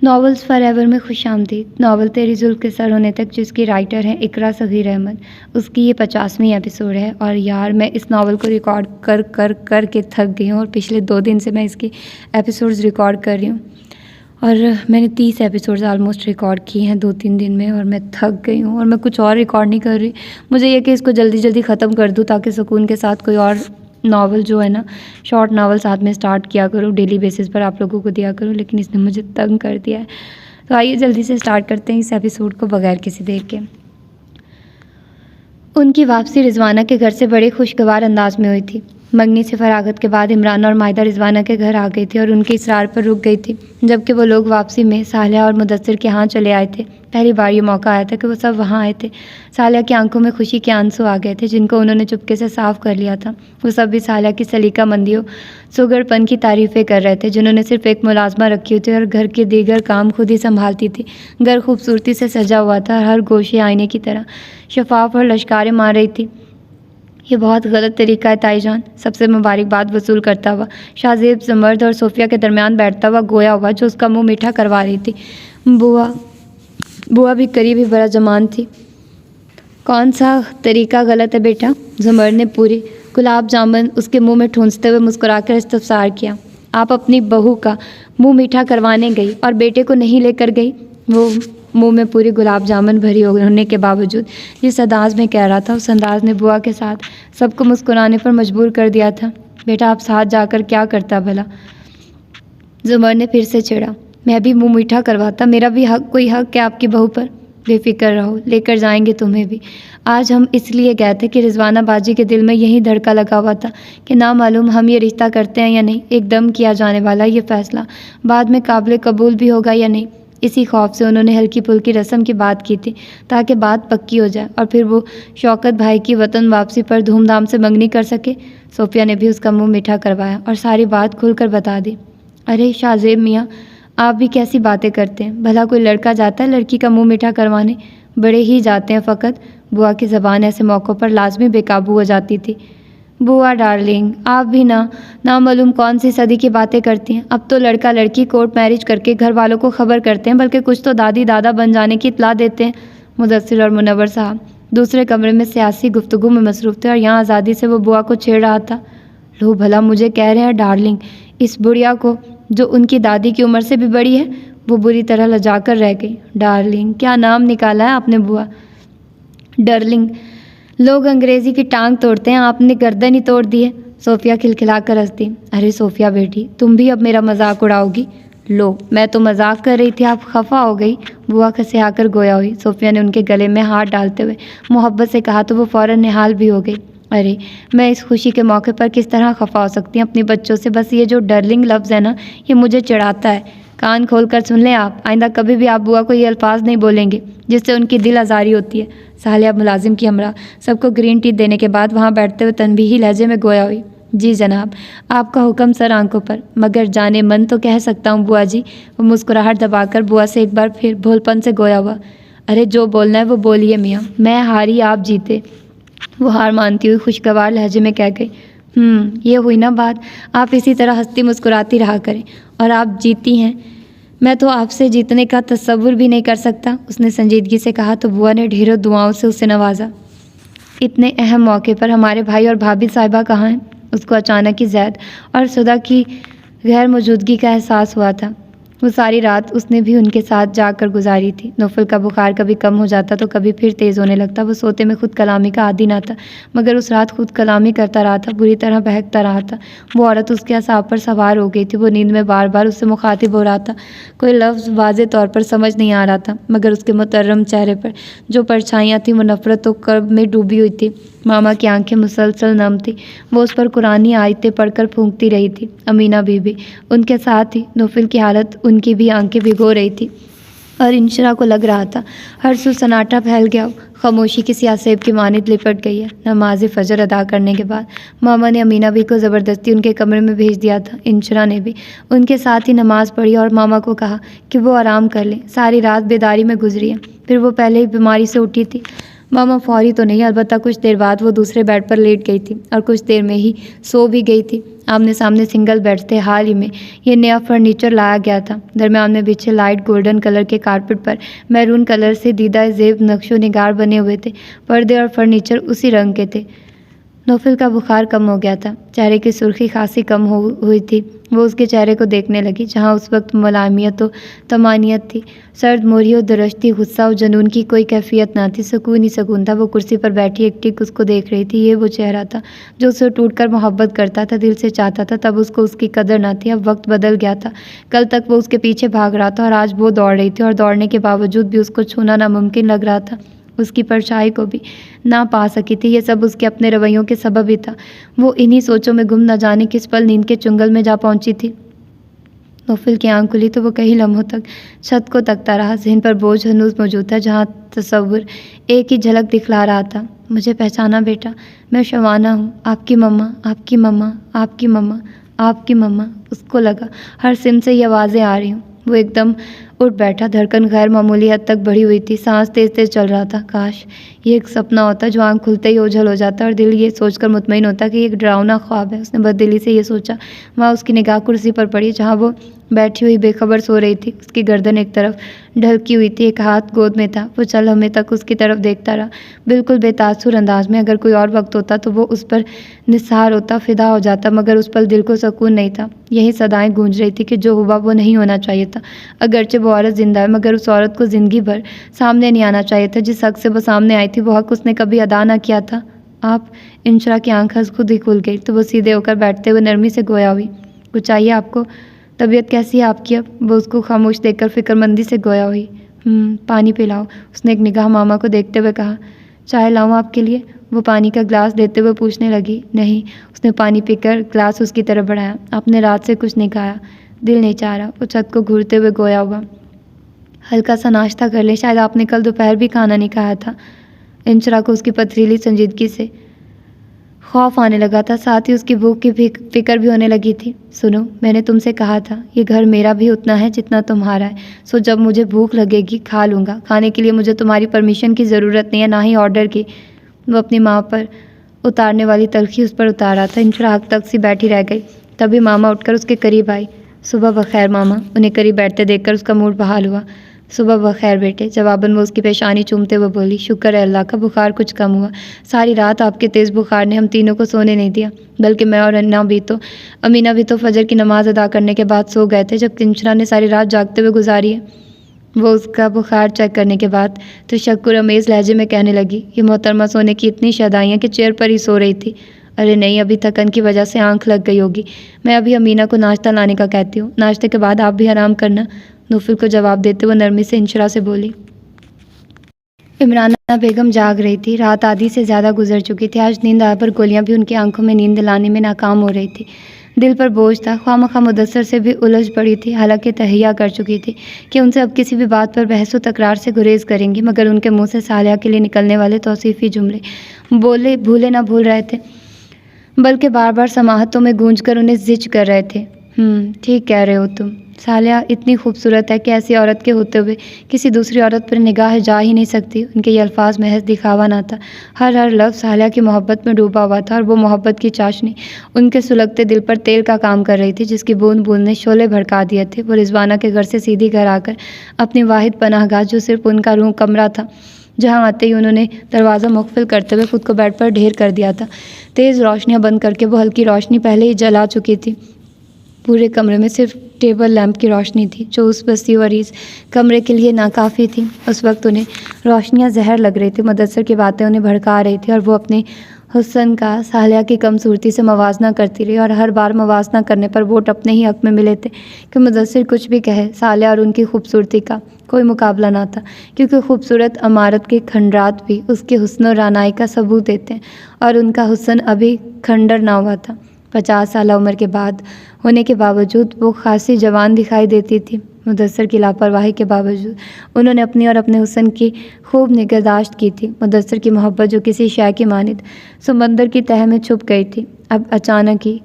Novels for ever میں خوش آمدید۔ ناول تیری زلف کے سر ہونے تک، جس کی رائٹر ہیں اقرا صغیر احمد، اس کی یہ 50ویں ایپیسوڈ ہے۔ اور یار میں اس ناول کو ریکارڈ کر کے تھک گئی ہوں، اور پچھلے 2 دن سے میں اس کی ایپیسوڈز ریکارڈ کر رہی ہوں، اور میں نے 30 ایپیسوڈز آلموسٹ ریکارڈ کی ہیں 2-3 دن میں، اور میں تھک گئی ہوں، اور میں کچھ اور ریکارڈ نہیں کر رہی۔ مجھے یہ کہ اس کو جلدی جلدی ختم کر دوں تاکہ سکون کے ساتھ کوئی اور ناول جو ہے نا، شارٹ ناول ساتھ میں سٹارٹ کیا کروں، ڈیلی بیسس پر آپ لوگوں کو دیا کروں، لیکن اس نے مجھے تنگ کر دیا ہے۔ تو آئیے جلدی سے سٹارٹ کرتے ہیں اس ایپیسوڈ کو بغیر کسی دیر کے۔ ان کی واپسی رضوانہ کے گھر سے بڑے خوشگوار انداز میں ہوئی تھی۔ منگنی سے فراغت کے بعد عمران اور مائدہ رضوانہ کے گھر آ گئی تھی اور ان کے اصرار پر رک گئی تھی، جبکہ وہ لوگ واپسی میں صالحہ اور مدثر کے ہاں چلے آئے تھے۔ پہلی بار یہ موقع آیا تھا کہ وہ سب وہاں آئے تھے۔ صالحہ کی آنکھوں میں خوشی کے آنسو آ گئے تھے، جن کو انہوں نے چپکے سے صاف کر لیا تھا۔ وہ سب بھی صالحہ کی سلیقہ مندیوں، سگر پن کی تعریفیں کر رہے تھے، جنہوں نے صرف ایک ملازمہ رکھی ہوئی تھی اور گھر کے دیگر کام خود ہی سنبھالتی تھی۔ گھر خوبصورتی سے سجا ہوا تھا، ہر گوشے آئینے کی طرح شفاف اور لشکاریں مار رہی تھی۔ یہ بہت غلط طریقہ ہے تائی جان، سب سے مبارکباد وصول کرتا ہوا شاہ زیب زمرد اور صوفیہ کے درمیان بیٹھتا ہوا گویا ہوا، جو اس کا منہ میٹھا کروا رہی تھی۔ بوا بھی قریب ہی بڑا جمان تھی۔ کون سا طریقہ غلط ہے بیٹا؟ زمرد نے پوری گلاب جامن اس کے منہ میں ٹھونستے ہوئے مسکرا کر استفسار کیا۔ آپ اپنی بہو کا منہ میٹھا کروانے گئی اور بیٹے کو نہیں لے کر گئی؟ وہ منہ میں پوری گلاب جامن بھری ہونے کے باوجود جس انداز میں کہہ رہا تھا، اس انداز نے بوا کے ساتھ سب کو مسکرانے پر مجبور کر دیا تھا۔ بیٹا آپ ساتھ جا کر کیا کرتا بھلا؟ زمر نے پھر سے چھیڑا۔ میں بھی منہ میٹھا کرواتا، میرا بھی کوئی حق ہے آپ کی بہو پر؟ بے فکر رہو، لے کر جائیں گے تمہیں بھی۔ آج ہم اس لیے گئے تھے کہ رضوانہ باجی کے دل میں یہی دھڑکا لگا ہوا تھا کہ نامعلوم ہم یہ رشتہ کرتے ہیں یا نہیں، ایک دم کیا جانے والا یہ فیصلہ بعد میں قابل قبول بھی ہوگا یا نہیں، اسی خوف سے انہوں نے ہلکی پھلکی رسم کی بات کی تھی تاکہ بات پکی ہو جائے اور پھر وہ شوکت بھائی کی وطن واپسی پر دھوم دھام سے منگنی کر سکے۔ صوفیہ نے بھی اس کا منہ میٹھا کروایا اور ساری بات کھل کر بتا دی۔ ارے شاہ زیب میاں، آپ بھی کیسی باتیں کرتے ہیں؟ بھلا کوئی لڑکا جاتا ہے لڑکی کا منہ میٹھا کروانے؟ بڑے ہی جاتے ہیں فقط۔ بوا کی زبان ایسے موقعوں پر لازمی بے قابو ہو جاتی تھی۔ بوا ڈارلنگ، آپ بھی نامعلوم کون سی صدی کی باتیں کرتی ہیں۔ اب تو لڑکا لڑکی کورٹ میرج کر کے گھر والوں کو خبر کرتے ہیں، بلکہ کچھ تو دادی دادا بن جانے کی اطلاع دیتے ہیں۔ مدثر اور منور صاحب دوسرے کمرے میں سیاسی گفتگو میں مصروف تھے اور یہاں آزادی سے وہ بوا کو چھیڑ رہا تھا۔ لو بھلا مجھے کہہ رہے ہیں ڈارلنگ، اس بڑھیا کو جو ان کی دادی کی عمر سے بھی بڑی ہے؟ وہ بری طرح لجا کر رہ گئی۔ ڈارلنگ کیا نام نکالا ہے آپ نے بوا؟ ڈرلنگ، لوگ انگریزی کی ٹانگ توڑتے ہیں، آپ نے گردن ہی توڑ دی ہے۔ صوفیہ کھلکھلا کر ہنس دی۔ ارے صوفیہ بیٹی، تم بھی اب میرا مذاق اڑاؤ گی؟ لو میں تو مذاق کر رہی تھی، آپ خفا ہو گئی؟ بوا کھسیا کر گویا ہوئی۔ صوفیہ نے ان کے گلے میں ہاتھ ڈالتے ہوئے محبت سے کہا تو وہ فوراً نہال بھی ہو گئی۔ ارے میں اس خوشی کے موقع پر کس طرح خفا ہو سکتی ہوں اپنی بچوں سے؟ بس یہ جو ڈرلنگ لفظ ہے نا، یہ مجھے چڑھاتا ہے۔ کان کھول کر سن لیں آپ، آئندہ کبھی بھی آپ بوا کو یہ الفاظ نہیں بولیں گے جس سے ان کی دل آزاری ہوتی ہے۔ صالحہ ملازم کی ہمراہ سب کو گرین ٹی دینے کے بعد وہاں بیٹھتے ہوئے تنبیہی لہجے میں گویا ہوئی۔ جی جناب، آپ کا حکم سر آنکھوں پر، مگر جانے من تو کہہ سکتا ہوں بوا جی۔ وہ مسکراہٹ دبا کر بوا سے ایک بار پھر بھول پن سے گویا ہوا۔ ارے جو بولنا ہے وہ بولیے میاں، میں ہاری آپ جیتے، وہ ہار مانتی ہوئی خوشگوار لہجے میں کہہ گئی۔ یہ ہوئی نا بات، آپ اسی طرح ہنستی مسکراتی رہا کریں، اور آپ جیتی ہیں، میں تو آپ سے جیتنے کا تصور بھی نہیں کر سکتا، اس نے سنجیدگی سے کہا تو بوا نے ڈھیروں دعاؤں سے اسے نوازا۔ اتنے اہم موقع پر ہمارے بھائی اور بھابھی صاحبہ کہاں ہیں؟ اس کو اچانک ہی زید اور صدا کی غیر موجودگی کا احساس ہوا تھا۔ وہ ساری رات اس نے بھی ان کے ساتھ جا کر گزاری تھی۔ نوفل کا بخار کبھی کم ہو جاتا تو کبھی پھر تیز ہونے لگتا۔ وہ سوتے میں خود کلامی کا عادی نہ تھا، مگر اس رات خود کلامی کرتا رہا تھا، بری طرح بہکتا رہا تھا۔ وہ عورت اس کے اعصاب پر سوار ہو گئی تھی۔ وہ نیند میں بار بار اس سے مخاطب ہو رہا تھا، کوئی لفظ واضح طور پر سمجھ نہیں آ رہا تھا، مگر اس کے محترم چہرے پر جو پرچھائیاں تھیں وہ نفرت و کرب میں ڈوبی ہوئی تھی۔ ماما کی آنکھیں مسلسل نم تھیں، وہ اس پر قرآنی آیتیں پڑھ کر پھونکتی رہی تھی۔ امینہ بی بی ان کے ساتھ تھی۔ نوفل کی حالت ان کی بھی آنکھیں بھگو رہی تھی، اور انشرا کو لگ رہا تھا ہر سو سناٹا پھیل گیا ہو، خاموشی کسی آسیب کی مانند لپٹ گئی ہے۔ نماز فجر ادا کرنے کے بعد ماما نے امینہ بی کو زبردستی ان کے کمرے میں بھیج دیا تھا۔ انشرا نے بھی ان کے ساتھ ہی نماز پڑھی اور ماما کو کہا کہ وہ آرام کر لیں، ساری رات بیداری میں گزری ہے، پھر وہ پہلے ہی بیماری سے اٹھی تھی۔ ماما فوری تو نہیں، البتہ کچھ دیر بعد وہ دوسرے بیڈ پر لیٹ گئی تھی اور کچھ دیر میں ہی سو بھی گئی تھی۔ آمنے سامنے سنگل بیڈ تھے۔ حال ہی میں یہ نیا فرنیچر لایا گیا تھا۔ درمیان میں بچھے لائٹ گولڈن کلر کے کارپٹ پر میرون کلر سے دیدہ زیب نقش و نگار بنے ہوئے تھے۔ پردے اور فرنیچر اسی رنگ کے تھے۔ نوفل کا بخار کم ہو گیا تھا، چہرے کی سرخی خاصی کم ہوئی تھی۔ وہ اس کے چہرے کو دیکھنے لگی جہاں اس وقت ملائمیت و طمانینت تھی۔ سرد موری و درشتی، غصہ و جنون کی کوئی کیفیت نہ تھی، سکون ہی سکون تھا۔ وہ کرسی پر بیٹھی ایک ٹک اس کو دیکھ رہی تھی۔ یہ وہ چہرہ تھا جو اسے ٹوٹ کر محبت کرتا تھا، دل سے چاہتا تھا۔ تب اس کو اس کی قدر نہ تھی، اب وقت بدل گیا تھا۔ کل تک وہ اس کے پیچھے بھاگ رہا تھا اور آج وہ دوڑ رہی تھی، اور دوڑنے کے باوجود بھی اس کو چھونا ناممکن لگ رہا تھا۔ اس کی پرچھائی کو بھی نہ پا سکی تھی۔ یہ سب اس کے اپنے رویوں کے سبب ہی تھا۔ وہ انہی سوچوں میں گم، نہ جانے کس پل نیند کے چنگل میں جا پہنچی تھی۔ نوفل کی آنکھ کھلی تو وہ کئی لمحوں تک چھت کو تکتا رہا۔ ذہن پر بوجھ ہنوز موجود تھا، جہاں تصور ایک ہی جھلک دکھلا رہا تھا۔ مجھے پہچانا بیٹا؟ میں شبانہ ہوں، آپ کی مما، آپ کی مما، آپ کی مما، آپ کی مما۔ اس کو لگا ہر سمت سے یہ آوازیں آ رہی ہوں۔ وہ ایک دم اٹھ بیٹھا۔ دھڑکن غیر معمولی حد تک بڑھی ہوئی تھی، سانس تیز تیز چل رہا تھا۔ کاش یہ ایک سپنا ہوتا جو آنکھ کھلتے ہی اوجھل ہو جاتا، اور دل یہ سوچ کر مطمئن ہوتا کہ یہ ایک ڈراؤنا خواب ہے۔ اس نے بددلی سے یہ سوچا۔ وہاں اس کی نگاہ کرسی پر پڑی جہاں وہ بیٹھی ہوئی بے خبر سو رہی تھی۔ اس کی گردن ایک طرف ڈھلکی ہوئی تھی، ایک ہاتھ گود میں تھا۔ وہ چند لمحے تک اس کی طرف دیکھتا رہا، بالکل بے تاثر انداز میں۔ اگر کوئی اور وقت ہوتا تو وہ اس پر نثار ہوتا، فدا ہو جاتا، مگر اس پل دل کو سکون نہیں تھا۔ یہی صدائیں گونج رہی تھی کہ جو ہوا وہ نہیں ہونا چاہیے تھا۔ اگرچہ وہ عورت زندہ ہے، مگر اس عورت کو زندگی بھر سامنے نہیں آنا چاہیے تھا۔ جس حق سے وہ سامنے آئی تھی، وہ حق اس نے کبھی ادا نہ کیا تھا۔ آپ؟ انشرا کی آنکھ خود ہی کھل گئی تو وہ سیدھے ہو کر بیٹھتے ہوئے نرمی سے گویا ہوئی۔ کچھ چاہیے آپ کو؟ طبیعت کیسی ہے آپ کی اب؟ وہ اس کو خاموش دیکھ کر فکر مندی سے گویا ہوئی۔ پانی پلاؤ، اس نے ایک نگاہ ماما کو دیکھتے ہوئے کہا۔ چائے لاؤں آپ کے لیے؟ وہ پانی کا گلاس دیتے ہوئے پوچھنے لگی۔ نہیں۔ اس نے پانی پی کر گلاس اس کی طرف بڑھایا۔ آپ نے رات سے کچھ نہیں کھایا؟ دل نہیں چاہ رہا۔ وہ چھت کو گھورتے ہوئے گویا ہوا۔ ہلکا سا ناشتہ کر لیں، شاید آپ نے کل دوپہر بھی کھانا نہیں کھایا تھا۔ انشرا کو اس کی پتھریلی سنجیدگی سے خوف آنے لگا تھا، ساتھ ہی اس کی بھوک کی فکر بھی ہونے لگی تھی۔ سنو، میں نے تم سے کہا تھا یہ گھر میرا بھی اتنا ہے جتنا تمہارا ہے، سو جب مجھے بھوک لگے گی کھا لوں گا۔ کھانے کے لیے مجھے تمہاری پرمیشن کی ضرورت نہیں ہے، نہ ہی آرڈر کی۔ وہ اپنی ماں پر اتارنے والی تلخی اس پر اتار رہا تھا۔ انشرا حق تک سی بیٹھی رہ گئی، تبھی ماما اٹھ کر اس کے قریب آئی۔ صبح بخیر ماما۔ انہیں قریب بیٹھتے دیکھ کر اس کا موڈ بحال ہوا۔ صبح بخیر بیٹے، جواباً وہ اس کی پیشانی چومتے ہوئے بولی۔ شکر ہے اللہ کا، بخار کچھ کم ہوا۔ ساری رات آپ کے تیز بخار نے ہم تینوں کو سونے نہیں دیا، بلکہ میں اور امینہ بھی تو فجر کی نماز ادا کرنے کے بعد سو گئے تھے، جبکہ انشرا نے ساری رات جاگتے ہوئے گزاری ہے۔ وہ اس کا بخار چیک کرنے کے بعد تشکر امیز لہجے میں کہنے لگی، یہ محترمہ سونے کی اتنی شیدائی ہیں کہ چیئر پر ہی سو رہی تھی۔ ارے نہیں، ابھی تھکن کی وجہ سے آنکھ لگ گئی ہوگی۔ میں ابھی امینہ کو ناشتہ لانے کا کہتی ہوں، ناشتے کے بعد آپ بھی آرام کرنا۔ نوفل کو جواب دیتے وہ نرمی سے انشرا سے بولی۔ عمرانہ بیگم جاگ رہی تھی، رات آدھی سے زیادہ گزر چکی تھی۔ آج نیند آنے پر گولیاں بھی ان کی آنکھوں میں نیند دلانے میں ناکام ہو رہی تھی۔ دل پر بوجھ تھا، خواہ مخواہ مدثر سے بھی الجھ پڑی تھی، حالانکہ تہیا کر چکی تھی کہ ان سے اب کسی بھی بات پر بحث و تکرار سے گریز کریں گی، مگر ان کے منہ سے صالحہ کے لیے نکلنے والے توصیفی جملے بھولے نہ بھول رہے تھے، بلکہ بار بار سماعتوں میں گونج کر انہیں زج کر رہے تھے۔ ٹھیک کہہ رہے ہو تم، صالحہ اتنی خوبصورت ہے کہ ایسی عورت کے ہوتے ہوئے کسی دوسری عورت پر نگاہ جا ہی نہیں سکتی۔ ان کے یہ الفاظ محض دکھاوا نہ تھا، ہر لفظ صالحہ کی محبت میں ڈوبا ہوا تھا، اور وہ محبت کی چاشنی ان کے سلگتے دل پر تیل کا کام کر رہی تھی، جس کی بوند بوند نے شعلے بھڑکا دیے تھے۔ وہ رضوانہ کے گھر سے سیدھی گھر آ کر اپنی واحد پناہ گاہ، جو صرف ان کا روم کمرہ تھا، جہاں آتے ہی انہوں نے دروازہ مقفل کرتے ہوئے خود کو بیڈ پر ڈھیر کر دیا تھا۔ تیز روشنیاں بند کر کے وہ ہلکی روشنی پہلے ہی جلا چکی تھی۔ پورے کمرے میں صرف ٹیبل لیمپ کی روشنی تھی، جو اس وسیع و عریض کمرے کے لیے ناکافی تھی۔ اس وقت انہیں روشنیاں زہر لگ رہی تھی، مدثر کی باتیں انہیں بھڑکا رہی تھی، اور وہ اپنے حسن کا صالحہ کی کم صورتی سے موازنہ کرتی رہی، اور ہر بار موازنہ کرنے پر ووٹ اپنے ہی حق میں ملے تھے کہ مدثر کچھ بھی کہے، صالحہ اور ان کی خوبصورتی کا کوئی مقابلہ نہ تھا، کیونکہ خوبصورت عمارت کے کھنڈرات بھی اس کے حسن و رعنائی کا ثبوت دیتے ہیں، اور ان کا حسن ابھی کھنڈر نہ ہوا تھا۔ 50 سالہ عمر کے بعد ہونے کے باوجود وہ خاصی جوان دکھائی دیتی تھی۔ مدثر کی لاپرواہی کے باوجود انہوں نے اپنی اور اپنے حسن کی خوب نگہداشت کی تھی۔ مدثر کی محبت جو کسی شے کی مانند سمندر کی تہہ میں چھپ گئی تھی، اب اچانک ہی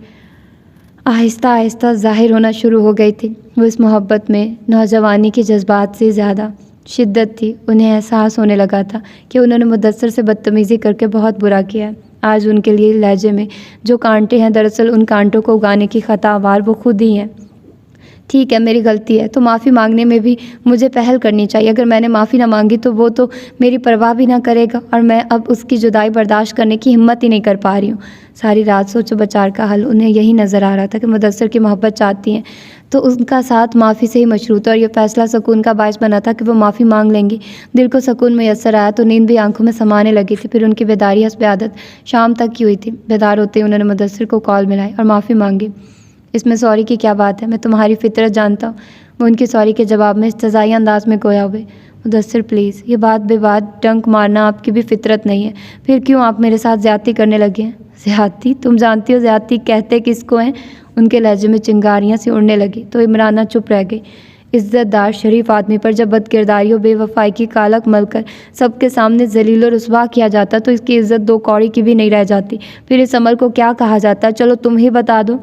آہستہ آہستہ ظاہر ہونا شروع ہو گئی تھی۔ وہ اس محبت میں نوجوانی کے جذبات سے زیادہ شدت تھی. انہیں احساس ہونے لگا تھا کہ انہوں نے مدثر سے بدتمیزی کر کے بہت برا کیا ہے. آج ان کے لیے لہجے میں جو کانٹے ہیں دراصل ان کانٹوں کو اگانے کی خطاوار وہ خود ہی ہیں. ٹھیک ہے میری غلطی ہے تو معافی مانگنے میں بھی مجھے پہل کرنی چاہیے. اگر میں نے معافی نہ مانگی تو وہ تو میری پرواہ بھی نہ کرے گا اور میں اب اس کی جدائی برداشت کرنے کی ہمت ہی نہیں کر پا رہی ہوں. ساری رات سوچ و بچار کا حل انہیں یہی نظر آ رہا تھا کہ مدثر کی محبت چاہتی ہیں تو ان کا ساتھ معافی سے ہی مشروط ہے اور یہ فیصلہ سکون کا باعث بنا تھا کہ وہ معافی مانگ لیں گی. دل کو سکون میسر آیا تو نیند بھی آنکھوں میں سمانے لگی تھی. پھر ان کی بیداری حسب عادت شام تک کی ہوئی تھی. بیدار ہوتے ہی انہوں نے مدثر کو کال ملائی اور معافی مانگی. اس میں سوری کی کیا بات ہے، میں تمہاری فطرت جانتا ہوں. وہ ان کی سوری کے جواب میں استہزائی انداز میں گویا ہوئے. مدثر پلیز، یہ بات بے بات ڈنک مارنا آپ کی بھی فطرت نہیں ہے. پھر کیوں آپ میرے ساتھ زیادتی کرنے لگے ہیں؟ زیادتی؟ تم جانتی ہو زیادتی کہتے کس کو ہیں؟ ان کے لہجے میں چنگاریاں سی اڑنے لگی تو عمرانہ چپ رہ گئی. عزت دار شریف آدمی پر جب بدکرداری و بے وفائی کی کالک مل کر سب کے سامنے ذلیل و رسوا کیا جاتا تو اس کی عزت دو کوڑی کی بھی نہیں رہ جاتی. پھر اس عمل کو کیا کہا جاتا ہے؟ چلو تم ہی بتا دو.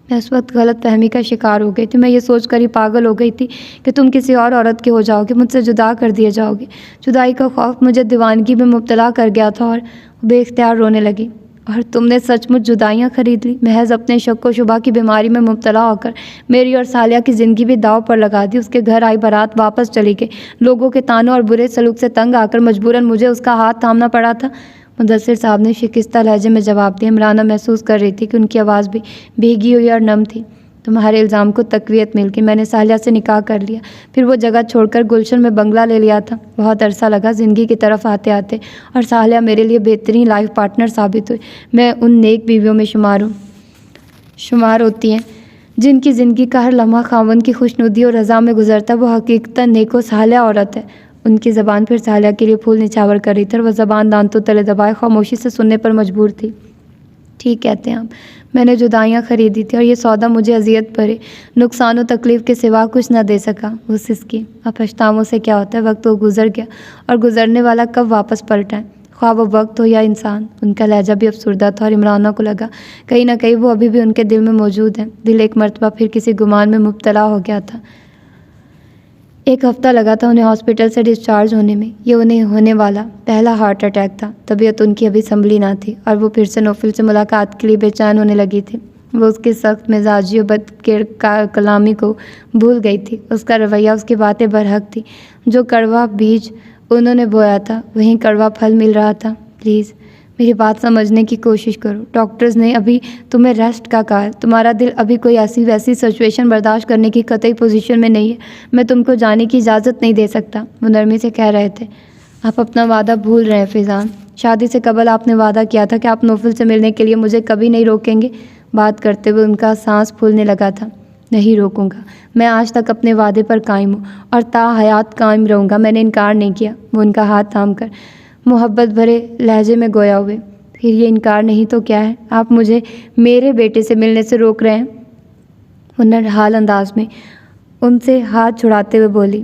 میں اس وقت غلط فہمی کا شکار ہو گئی تھی. میں یہ سوچ کر ہی پاگل ہو گئی تھی کہ تم کسی اور عورت کے ہو جاؤ گے، مجھ سے جدا کر دیے جاؤ گے. جدائی کا خوف مجھے دیوانگی میں مبتلا کر گیا تھا اور بے اختیار رونے لگی. اور تم نے سچ مچ جدائیاں خرید لی، محض اپنے شک و شبہ کی بیماری میں مبتلا ہو کر میری اور صالحہ کی زندگی بھی داؤ پر لگا دی. اس کے گھر آئی بارات واپس چلی گئی. لوگوں کے طعنوں اور برے سلوک سے تنگ آ کر مجبوراً مجھے اس کا ہاتھ تھامنا پڑا تھا. مدثر صاحب نے شکستہ لہجے میں جواب دیا. عمرانہ محسوس کر رہی تھی کہ ان کی آواز بھی بھیگی ہوئی اور نم تھی. تمہارے الزام کو تقویت مل گئی. میں نے صالحہ سے نکاح کر لیا، پھر وہ جگہ چھوڑ کر گلشن میں بنگلہ لے لیا تھا. بہت عرصہ لگا زندگی کی طرف آتے آتے اور صالحہ میرے لیے بہترین لائف پارٹنر ثابت ہوئی. میں ان نیک بیویوں میں شمار ہوتی ہیں جن کی زندگی کا ہر لمحہ خاوند کی خوشنودی اور رضا میں گزرتا. وہ حقیقتاً نیک و صالح عورت ہے. ان کی زبان پھر صالحہ کے لیے پھول نچھاور کر رہی تھی اور وہ زبان دانتوں تلے دبائے خاموشی سے سننے پر مجبور تھی. ٹھیک کہتے ہیں آپ، میں نے جدائیاں خریدی تھی اور یہ سودا مجھے اذیت بھرے نقصان و تکلیف کے سوا کچھ نہ دے سکا. وہ سسکی. اب پچھتاووں سے کیا ہوتا ہے، وقت تو گزر گیا اور گزرنے والا کب واپس پلٹا ہے، خواہ وہ وقت ہو یا انسان. ان کا لہجہ بھی افسردہ تھا اور عمرانہ کو لگا کہیں نہ کہیں وہ ابھی بھی ان کے دل میں موجود ہیں. دل ایک مرتبہ پھر کسی گمان میں مبتلا ہو گیا تھا. 1 ہفتہ لگا تھا انہیں ہاسپٹل سے ڈسچارج ہونے میں. یہ انہیں ہونے والا پہلا ہارٹ اٹیک تھا. طبیعت ان کی ابھی سنبھلی نہ تھی اور وہ پھر سے نوفل سے ملاقات کے لیے بے چین ہونے لگی تھی. وہ اس کی سخت مزاجی و بد کلامی کو بھول گئی تھی. اس کا رویہ، اس کی باتیں برحق تھی. جو کڑوا بیج انہوں نے بویا تھا وہیں کڑوا پھل مل رہا تھا. پلیز میری بات سمجھنے کی کوشش کرو. ڈاکٹرز نے ابھی تمہیں ریسٹ کا کہا ہے. تمہارا دل ابھی کوئی ایسی ویسی سچویشن برداشت کرنے کی قطعی پوزیشن میں نہیں ہے. میں تم کو جانے کی اجازت نہیں دے سکتا. وہ نرمی سے کہہ رہے تھے. آپ اپنا وعدہ بھول رہے ہیں فیضان. شادی سے قبل آپ نے وعدہ کیا تھا کہ آپ نوفل سے ملنے کے لیے مجھے کبھی نہیں روکیں گے. بات کرتے ہوئے ان کا سانس پھولنے لگا تھا. نہیں روکوں گا. میں آج تک اپنے وعدے پر قائم ہوں اور تا حیات قائم رہوں گا. میں نے انکار نہیں کیا. وہ ان کا ہاتھ تھام کر محبت بھرے لہجے میں گویا ہوئے. پھر یہ انکار نہیں تو کیا ہے؟ آپ مجھے میرے بیٹے سے ملنے سے روک رہے ہیں. وہ نرحال انداز میں ان سے ہاتھ چھڑاتے ہوئے بولی.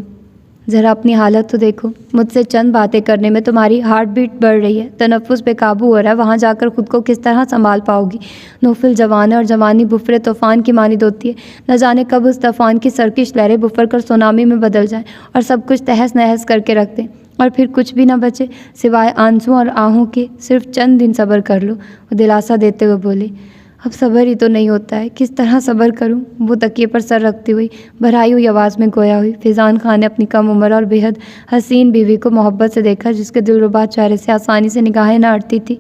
ذرا اپنی حالت تو دیکھو. مجھ سے چند باتیں کرنے میں تمہاری ہارٹ بیٹ بڑھ رہی ہے، تنفس بے قابو ہو رہا ہے. وہاں جا کر خود کو کس طرح سنبھال پاؤ گی؟ نوفل جوان ہے اور جوانی بفر طوفان کی مانند ہوتی ہے. نہ جانے کب اس طوفان کی سرکش لہریں بفر کر سونامی میں بدل جائیں اور سب کچھ تہس نہس کر کے رکھ دیں اور پھر کچھ بھی نہ بچے سوائے آنسوں اور آہوں کے. صرف چند دن صبر کر لو. وہ دلاسا دیتے ہوئے بولی. اب صبر ہی تو نہیں ہوتا ہے، کس طرح صبر کروں؟ وہ تکیے پر سر رکھتی ہوئی بھرائی ہوئی آواز میں گویا ہوئی. فیضان خان نے اپنی کم عمر اور بے حد حسین بیوی کو محبت سے دیکھا جس کے دلربا چہرے سے آسانی سے نگاہیں نہ ہٹتی تھی.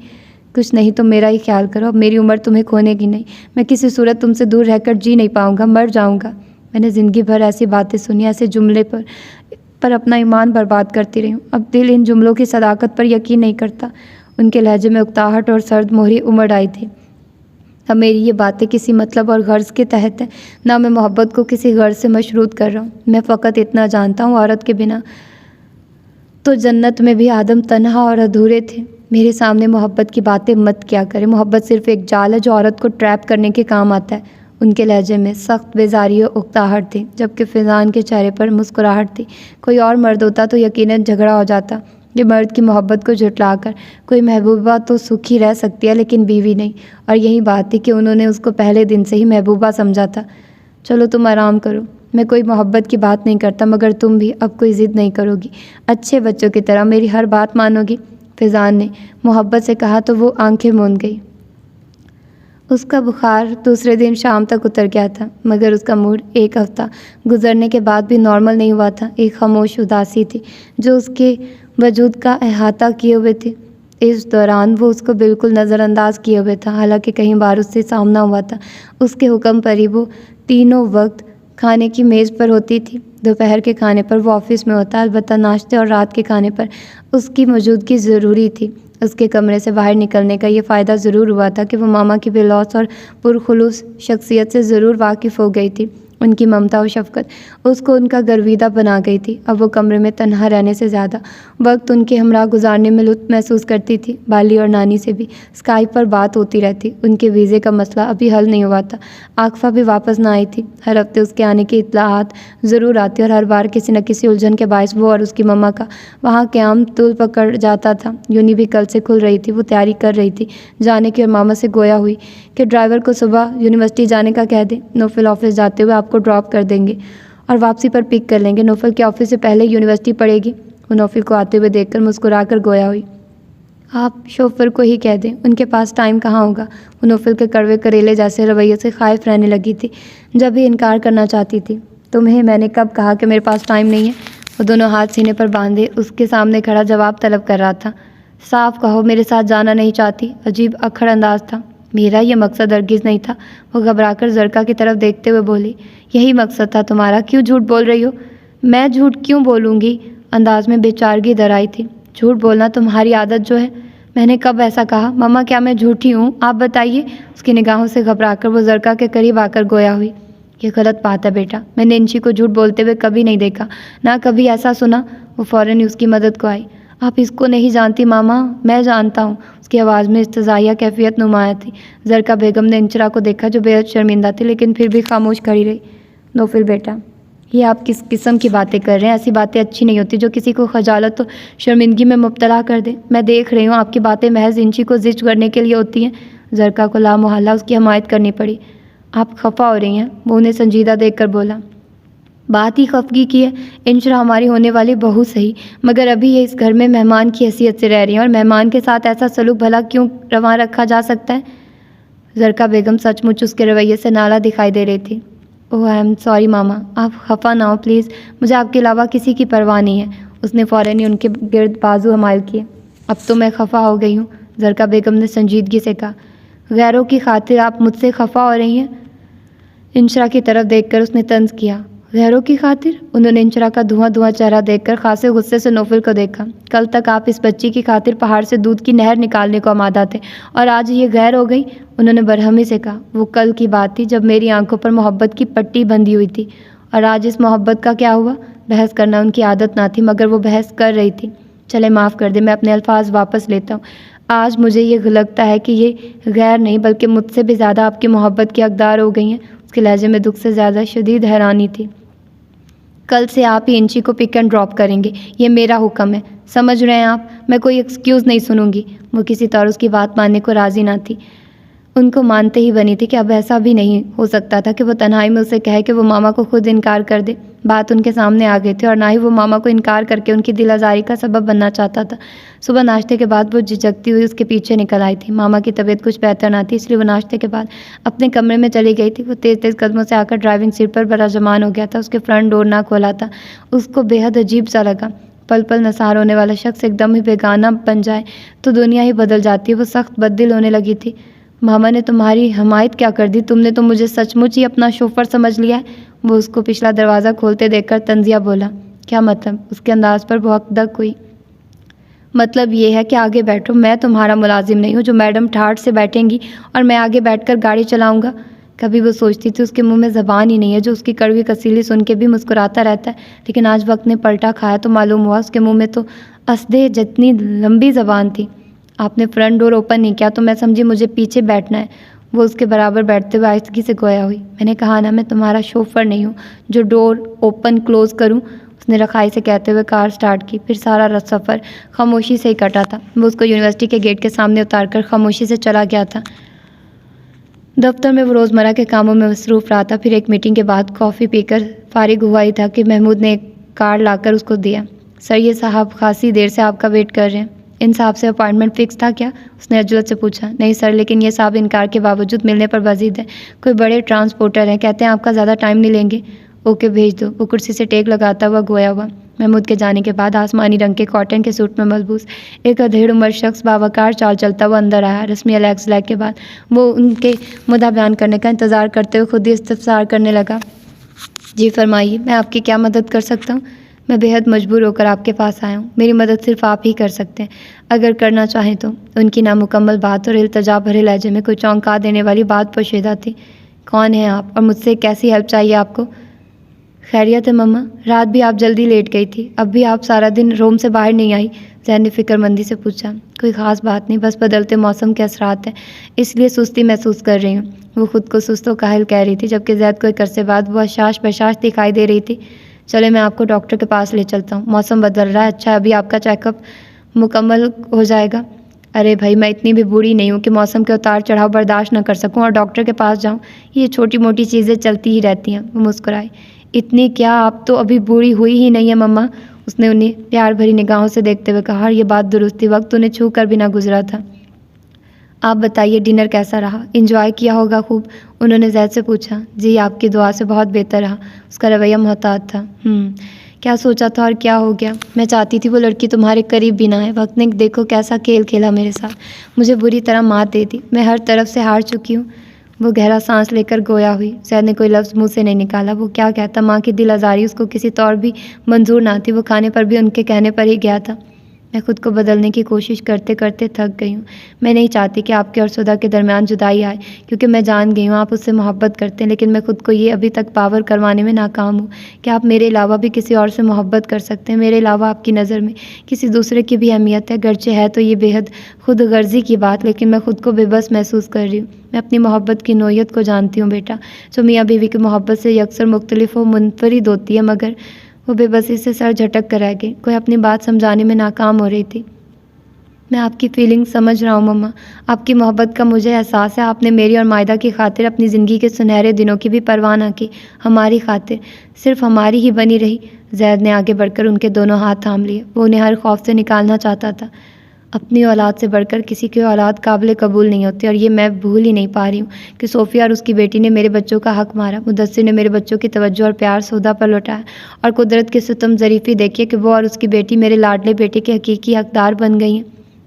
کچھ نہیں تو میرا ہی خیال کرو. اب میری عمر تمہیں کھونے کی نہیں. میں کسی صورت تم سے دور رہ کر جی نہیں پاؤں گا، مر جاؤں گا. میں نے زندگی بھر ایسی باتیں سنی، ایسے جملے پر اپنا ایمان برباد کرتی رہی ہوں. اب دل ان جملوں کی صداقت پر یقین نہیں کرتا. ان کے لہجے میں اکتاہٹ اور سرد مہری امڑ آئی تھی. اب میری یہ باتیں کسی مطلب اور غرض کے تحت ہیں، نہ میں محبت کو کسی غرض سے مشروط کر رہا ہوں. میں فقط اتنا جانتا ہوں، عورت کے بنا تو جنت میں بھی آدم تنہا اور ادھورے تھے. میرے سامنے محبت کی باتیں مت کیا کرے. محبت صرف ایک جال ہے جو عورت کو ٹریپ کرنے کے کام آتا ہے. ان کے لہجے میں سخت بیزاری و اکتاہٹ تھی جبکہ فیضان کے چہرے پر مسکراہٹ تھی. کوئی اور مرد ہوتا تو یقیناً جھگڑا ہو جاتا. یہ مرد کی محبت کو جھٹلا کر کوئی محبوبہ تو سکھی رہ سکتی ہے لیکن بیوی نہیں. اور یہی بات تھی کہ انہوں نے اس کو پہلے دن سے ہی محبوبہ سمجھا تھا. چلو تم آرام کرو. میں کوئی محبت کی بات نہیں کرتا، مگر تم بھی اب کوئی ضد نہیں کرو گی، اچھے بچوں کی طرح میری ہر بات مانو گی؟ فیضان نے محبت سے کہا تو وہ آنکھیں موند گئی۔ اس کا بخار دوسرے دن شام تک اتر گیا تھا، مگر اس کا موڈ ایک ہفتہ گزرنے کے بعد بھی نارمل نہیں ہوا تھا۔ ایک خاموش اداسی تھی جو اس کے وجود کا احاطہ کیے ہوئے تھی۔ اس دوران وہ اس کو بالکل نظر انداز کیے ہوئے تھا، حالانکہ کئی بار اس سے سامنا ہوا تھا۔ اس کے حکم پر ہی وہ تینوں وقت کھانے کی میز پر ہوتی تھی۔ دوپہر کے کھانے پر وہ آفس میں ہوتا، البتہ ناشتے اور رات کے کھانے پر اس کی موجودگی ضروری تھی۔ اس کے کمرے سے باہر نکلنے کا یہ فائدہ ضرور ہوا تھا کہ وہ ماما کی بے لوث اور پرخلوص شخصیت سے ضرور واقف ہو گئی تھی۔ ان کی ممتا و شفقت اس کو ان کا گرویدہ بنا گئی تھی۔ اب وہ کمرے میں تنہا رہنے سے زیادہ وقت ان کے ہمراہ گزارنے میں لطف محسوس کرتی تھی۔ بالی اور نانی سے بھی اسکائپ پر بات ہوتی رہتی۔ ان کے ویزے کا مسئلہ ابھی حل نہیں ہوا تھا۔ عاقفہ بھی واپس نہ آئی تھی۔ ہر ہفتے اس کے آنے کی اطلاعات ضرور آتی اور ہر بار کسی نہ کسی الجھن کے باعث وہ اور اس کی مما کا وہاں قیام طول پکڑ جاتا تھا۔ یونی بھی کل سے کھل رہی تھی۔ وہ تیاری کر رہی تھی جانے کی اور ماما سے گویا ہوئی کہ ڈرائیور کو صبح یونیورسٹی جانے کا کہہ دے، نوفل آفس جاتے ہوئے آپ کو ڈراپ کر دیں گے اور واپسی پر پک کر لیں گے۔ نوفل کے آفس سے پہلے یونیورسٹی پڑے گی۔ وہ نوفل کو آتے ہوئے دیکھ کر مسکرا کر گویا ہوئی، آپ شوفر کو ہی کہہ دیں، ان کے پاس ٹائم کہاں ہوگا۔ وہ نوفل کے کڑوے کریلے جیسے رویے سے خائف رہنے لگی تھی، جب بھی انکار کرنا چاہتی تھی۔ تمہیں میں نے کب کہا کہ میرے پاس ٹائم نہیں ہے؟ وہ دونوں ہاتھ سینے پر باندھے اس کے سامنے کھڑا جواب طلب کر رہا تھا۔ صاف کہو میرے ساتھ جانا نہیں چاہتی؟ عجیب اکھڑ انداز تھا۔ میرا یہ مقصد ہرگز نہیں تھا۔ وہ گھبرا کر زرکا کی طرف دیکھتے ہوئے بولی، یہی مقصد تھا تمہارا؟ کیوں جھوٹ بول رہی ہو؟ میں جھوٹ کیوں بولوں گی؟ انداز میں بے چارگی در آئی تھی۔ جھوٹ بولنا تمہاری عادت جو ہے۔ میں نے کب ایسا کہا؟ ماما کیا میں جھوٹی ہوں؟ آپ بتائیے۔ اس کی نگاہوں سے گھبرا کر وہ زرکا کے قریب آ کر گویا ہوئی، یہ غلط بات ہے بیٹا، میں نے انشی کو جھوٹ بولتے ہوئے کبھی نہیں دیکھا، نہ کبھی ایسا سنا۔ وہ فوراً ہی اس کی مدد کو آئی۔ آپ اس کو نہیں جانتی ماما، میں جانتا ہوں۔ اس کی آواز میں استزائیہ کیفیت نمایاں تھی۔ زرکا بیگم نے انشرا کو دیکھا جو بے حد شرمندہ تھی، لیکن پھر بھی خاموش کھڑی رہی۔ نوفل بیٹا، یہ آپ کس قسم کی باتیں کر رہے ہیں؟ ایسی باتیں اچھی نہیں ہوتی جو کسی کو خجالت و شرمندگی میں مبتلا کر دیں۔ میں دیکھ رہی ہوں آپ کی باتیں محض انشی کو زجر کرنے کے لیے ہوتی ہیں۔ زرکا کو لامحالہ اس کی حمایت کرنی پڑی۔ آپ خفا ہو رہی ہیں؟ وہ انہیں سنجیدہ دیکھ کر بولا۔ بات ہی خفگی کی ہے، انشرا ہماری ہونے والی بہو صحیح، مگر ابھی یہ اس گھر میں مہمان کی حیثیت سے رہ رہی ہیں، اور مہمان کے ساتھ ایسا سلوک بھلا کیوں رواں رکھا جا سکتا ہے؟ زرکا بیگم سچ مچ اس کے رویے سے نالا دکھائی دے رہی تھی۔ اوہ آئی ایم سوری ماما، آپ خفا نہ ہو پلیز، مجھے آپ کے علاوہ کسی کی پرواہ نہیں ہے۔ اس نے فوراً ہی ان کے گرد بازو حمائل کیے۔ اب تو میں خفا ہو گئی ہوں، زرکا بیگم نے سنجیدگی سے کہا۔ غیروں کی خاطر آپ مجھ سے خفا ہو رہی ہیں؟ انشرا کی طرف دیکھ کر اس نے طنز کیا۔ غیروں کی خاطر؟ انہوں نے انشرا کا دھواں دھواں چہرہ دیکھ کر خاصے غصے سے نوفل کو دیکھا۔ کل تک آپ اس بچی کی خاطر پہاڑ سے دودھ کی نہر نکالنے کو آمادہ تھے، اور آج یہ غیر ہو گئی؟ انہوں نے برہمی سے کہا۔ وہ کل کی بات تھی جب میری آنکھوں پر محبت کی پٹی بندھی ہوئی تھی، اور آج اس محبت کا کیا ہوا؟ بحث کرنا ان کی عادت نہ تھی، مگر وہ بحث کر رہی تھی۔ چلے معاف کر دے، میں اپنے الفاظ واپس لیتا ہوں۔ آج مجھے یہ لگتا ہے کہ یہ غیر نہیں بلکہ مجھ سے بھی زیادہ آپ کی محبت کی حقدار ہو گئی ہیں۔ اس کے لہجے میں دکھ سے زیادہ شدید حیرانی تھی۔ کل سے آپ ہی انشی کو پک اینڈ ڈراپ کریں گے، یہ میرا حکم ہے، سمجھ رہے ہیں آپ؟ میں کوئی ایکسکیوز نہیں سنوں گی۔ وہ کسی طور اس کی بات ماننے کو راضی نہ تھی۔ ان کو مانتے ہی بنی تھی کہ اب ایسا بھی نہیں ہو سکتا تھا کہ وہ تنہائی میں اسے کہے کہ وہ ماما کو خود انکار کر دے۔ بات ان کے سامنے آ گئی تھی، اور نہ ہی وہ ماما کو انکار کر کے ان کی دل آزاری کا سبب بننا چاہتا تھا۔ صبح ناشتے کے بعد وہ جھجکتی ہوئی اس کے پیچھے نکل آئی تھی۔ ماما کی طبیعت کچھ بہتر نہ تھی، اس لیے وہ ناشتے کے بعد اپنے کمرے میں چلی گئی تھی۔ وہ تیز تیز قدموں سے آ کر ڈرائیونگ سیٹ پر براجمان ہو گیا تھا۔ اس کے فرنٹ ڈور نہ کھولا تھا۔ اس کو بے حد عجیب سا لگا۔ پل پل نثار ہونے والا شخص ایک دم ہی بیگانہ بن جائے تو دنیا ہی بدل جاتی ہے۔ وہ سخت بد دل ہونے لگی تھی۔ ماما نے تمہاری حمایت کیا کر دی؟ تم نے تو مجھے سچ مچ ہی اپنا شوفر سمجھ لیا ہے۔ وہ اس کو پچھلا دروازہ کھولتے دیکھ کر طنزیہ بولا۔ کیا مطلب؟ اس کے انداز پر وہ حقدق ہوئی۔ مطلب یہ ہے کہ آگے بیٹھو، میں تمہارا ملازم نہیں ہوں جو میڈم ٹھاٹ سے بیٹھیں گی اور میں آگے بیٹھ کر گاڑی چلاؤں گا۔ کبھی وہ سوچتی تھی اس کے منہ میں زبان ہی نہیں ہے، جو اس کی کڑوی کسیلی سن کے بھی مسکراتا رہتا ہے، لیکن آج وقت نے پلٹا کھایا تو معلوم ہوا اس کے منہ میں تو اسدے جتنی لمبی زبان تھی۔ آپ نے فرنٹ ڈور اوپن نہیں کیا تو میں سمجھی مجھے پیچھے بیٹھنا ہے۔ وہ اس کے برابر بیٹھتے ہوئے آہستگی سے گویا ہوئی۔ میں نے کہا نا میں تمہارا شوفر نہیں ہوں جو ڈور اوپن کلوز کروں۔ اس نے رخائی سے کہتے ہوئے کار سٹارٹ کی۔ پھر سارا سفر خاموشی سے ہی کٹا تھا۔ وہ اس کو یونیورسٹی کے گیٹ کے سامنے اتار کر خاموشی سے چلا گیا تھا۔ دفتر میں وہ روزمرہ کے کاموں میں مصروف رہا تھا۔ پھر ایک میٹنگ کے بعد کافی پی کر فارغ ہوا ہی تھا کہ محمود نے ایک کارڈ لا کر اس کو دیا۔ سر یہ صاحب خاصی دیر سے آپ کا ویٹ کر رہے ہیں، ان صاحب سے اپائنٹمنٹ فکس تھا کیا؟ اس نے عجلت سے پوچھا۔ نہیں سر، لیکن یہ صاحب انکار کے باوجود ملنے پر بزید ہے، کوئی بڑے ٹرانسپورٹر ہیں، کہتے ہیں آپ کا زیادہ ٹائم نہیں لیں گے۔ اوکے بھیج دو۔ وہ کرسی سے ٹیک لگاتا ہوا گویا ہوا۔ محمود کے جانے کے بعد آسمانی رنگ کے کاٹن کے سوٹ میں ملبوس ایک ادھیڑ عمر شخص باوقار چال چلتا ہوا اندر آیا۔ رسمی الیکس لیگ کے بعد وہ ان کے مدعا بیان کرنے کا انتظار کرتے ہوئے خود ہی استفسار کرنے لگا۔ جی فرمائیے، میں آپ کی کیا مدد کر سکتا ہوں؟ میں بے حد مجبور ہو کر آپ کے پاس آیا ہوں، میری مدد صرف آپ ہی کر سکتے ہیں، اگر کرنا چاہیں تو۔ ان کی نامکمل بات اور التجا بھرے لہجے میں کوئی چونکا دینے والی بات پوشیدہ تھی۔ کون ہیں آپ اور مجھ سے کیسی ہیلپ چاہیے آپ کو؟ خیریت ہے مما، رات بھی آپ جلدی لیٹ گئی تھی، اب بھی آپ سارا دن روم سے باہر نہیں آئی؟ زید نے فکر مندی سے پوچھا۔ کوئی خاص بات نہیں، بس بدلتے موسم کے اثرات ہیں، اس لیے سستی محسوس کر رہی ہوں۔ وہ خود کو سست و کاہل کہہ رہی تھی، جبکہ زید کو ایک عرصے بعد وہ حشاش بشاش دکھائی دے رہی تھی۔ چلے میں آپ کو ڈاکٹر کے پاس لے چلتا ہوں، موسم بدل رہا ہے، اچھا ہے ابھی آپ کا چیک اپ مکمل ہو جائے گا۔ ارے بھائی، میں اتنی بھی بوڑھی نہیں ہوں کہ موسم کے اتار چڑھاؤ برداشت نہ کر سکوں اور ڈاکٹر کے پاس جاؤں، یہ چھوٹی موٹی چیزیں چلتی ہی رہتی ہیں۔ وہ مسکرائی۔ اتنی کیا، آپ تو ابھی بوڑھی ہوئی ہی نہیں ہے مما، اس نے انہیں پیار بھری نگاہوں سے دیکھتے ہوئے کہا، اور یہ بات درست تھی، وقت انہیں چھو کر بھی نہ گزرا تھا۔ آپ بتائیے ڈنر کیسا رہا؟ انجوائے کیا ہوگا خوب؟ انہوں نے زید سے پوچھا۔ جی آپ کی دعا سے بہت بہتر رہا، اس کا رویہ محتاط تھا۔ کیا سوچا تھا اور کیا ہو گیا؟ میں چاہتی تھی وہ لڑکی تمہارے قریب بھی نہ آئے، وقت نے دیکھو کیسا کھیل کھیلا میرے ساتھ، مجھے بری طرح مات دے دی، میں ہر طرف سے ہار چکی ہوں۔ وہ گہرا سانس لے کر گویا ہوئی۔ زید نے کوئی لفظ منہ سے نہیں نکالا۔ وہ کیا کہتا، ماں کی دل آزاری اس کو کسی طور بھی منظور نہ تھی، وہ کھانے پر بھی ان کے کہنے پر ہی گیا تھا۔ میں خود کو بدلنے کی کوشش کرتے کرتے تھک گئی ہوں، میں نہیں چاہتی کہ آپ کے اور سدا کے درمیان جدائی آئے، کیونکہ میں جان گئی ہوں آپ اس سے محبت کرتے ہیں، لیکن میں خود کو یہ ابھی تک باور کروانے میں ناکام ہوں کہ آپ میرے علاوہ بھی کسی اور سے محبت کر سکتے ہیں، میرے علاوہ آپ کی نظر میں کسی دوسرے کی بھی اہمیت ہے، گرچہ ہے تو یہ بے حد خود غرضی کی بات، لیکن میں خود کو بے بس محسوس کر رہی ہوں۔ میں اپنی محبت کی نوعیت کو جانتی ہوں بیٹا، جو میاں بیوی کی محبت سے یکسر مختلف و منفرد ہوتی ہے، مگر وہ بے بسی سے سر جھٹک کر رہ گئی، کوئی اپنی بات سمجھانے میں ناکام ہو رہی تھی۔ میں آپ کی فیلنگ سمجھ رہا ہوں مما، آپ کی محبت کا مجھے احساس ہے، آپ نے میری اور مائدہ کی خاطر اپنی زندگی کے سنہرے دنوں کی بھی پرواہ نہ کی، ہماری خاطر، صرف ہماری ہی بنی رہی۔ زید نے آگے بڑھ کر ان کے دونوں ہاتھ تھام لیے، وہ انہیں ہر خوف سے نکالنا چاہتا تھا۔ اپنی اولاد سے بڑھ کر کسی کی اولاد قابل قبول نہیں ہوتی، اور یہ میں بھول ہی نہیں پا رہی ہوں کہ صوفیہ اور اس کی بیٹی نے میرے بچوں کا حق مارا، مدثر نے میرے بچوں کی توجہ اور پیار سودا پر لوٹایا، اور قدرت کی ستم ظریفی دیکھیے کہ وہ اور اس کی بیٹی میرے لاڈلے بیٹے کے حقیقی حقدار بن گئی ہیں۔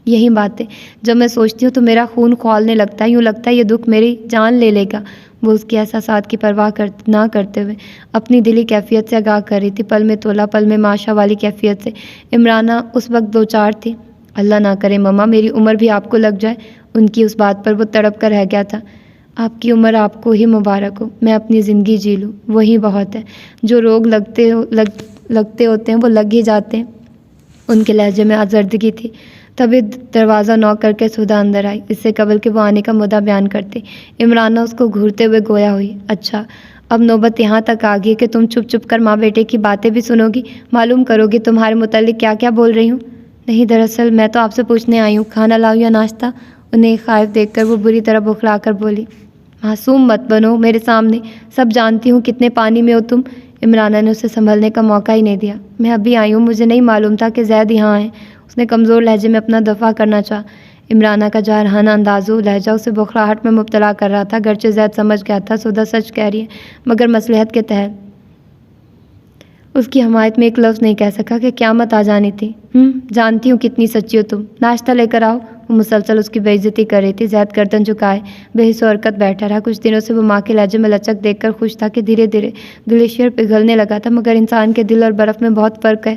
یہی باتیں جب میں سوچتی ہوں تو میرا خون کھولنے لگتا ہے، یوں لگتا ہے یہ دکھ میری جان لے لے گا۔ وہ اس کے احساسات کی پرواہ نہ کرتے ہوئے اپنی دلی کیفیت سے آگاہ کر رہی تھی، پل میں تولا پل میں ماشا والی کیفیت سے عمرانہ اس وقت دو چار تھی۔ اللہ نہ کرے مما میری عمر بھی آپ کو لگ جائے، ان کی اس بات پر وہ تڑپ کر رہ گیا تھا۔ آپ کی عمر آپ کو ہی مبارک ہو، میں اپنی زندگی جی لوں، وہی بہت ہے، جو روگ لگتے ہوتے ہیں وہ لگ ہی جاتے ہیں۔ ان کے لہجے میں آزردگی تھی۔ تبھی دروازہ نوک کر کے سدا اندر آئی، اس سے قبل کہ وہ آنے کا مدعا بیان کرتے عمرانہ اس کو گھورتے ہوئے گویا ہوئی۔ اچھا اب نوبت یہاں تک آ گئی کہ تم چھپ چھپ کر ماں بیٹے کی باتیں بھی سنو گی، معلوم کرو گی تمہارے متعلق کیا کیا بول رہی ہوں؟ نہیں دراصل میں تو آپ سے پوچھنے آئی ہوں، کھانا لاؤ یا ناشتہ؟ انہیں خائف دیکھ کر وہ بری طرح بخلا کر بولی۔ معصوم مت بنو میرے سامنے، سب جانتی ہوں کتنے پانی میں ہو تم۔ عمرانہ نے اسے سنبھلنے کا موقع ہی نہیں دیا۔ میں ابھی آئی ہوں، مجھے نہیں معلوم تھا کہ زید یہاں ہیں، اس نے کمزور لہجے میں اپنا دفاع کرنا چاہا۔ عمرانہ کا جارحانہ انداز و لہجہ اسے بخلاہٹ میں مبتلا کر رہا تھا، گرچہ زید سمجھ گیا تھا سودا سچ کہہ رہی ہے، مگر مصلحت کے تحت اس کی حمایت میں ایک لفظ نہیں کہہ سکا کہ قیامت آ جانی تھی۔ جانتی ہوں کتنی سچی ہو تم، ناشتہ لے کر آؤ۔ وہ مسلسل اس کی بے عزتی کر رہی تھی۔ زید گردن جھکائے بے حس و حرکت بیٹھا رہا۔ کچھ دنوں سے وہ ماں کے لہجے میں لچک دیکھ کر خوش تھا کہ دھیرے دھیرے گلیشیئر پگھلنے لگا تھا، مگر انسان کے دل اور برف میں بہت فرق ہے۔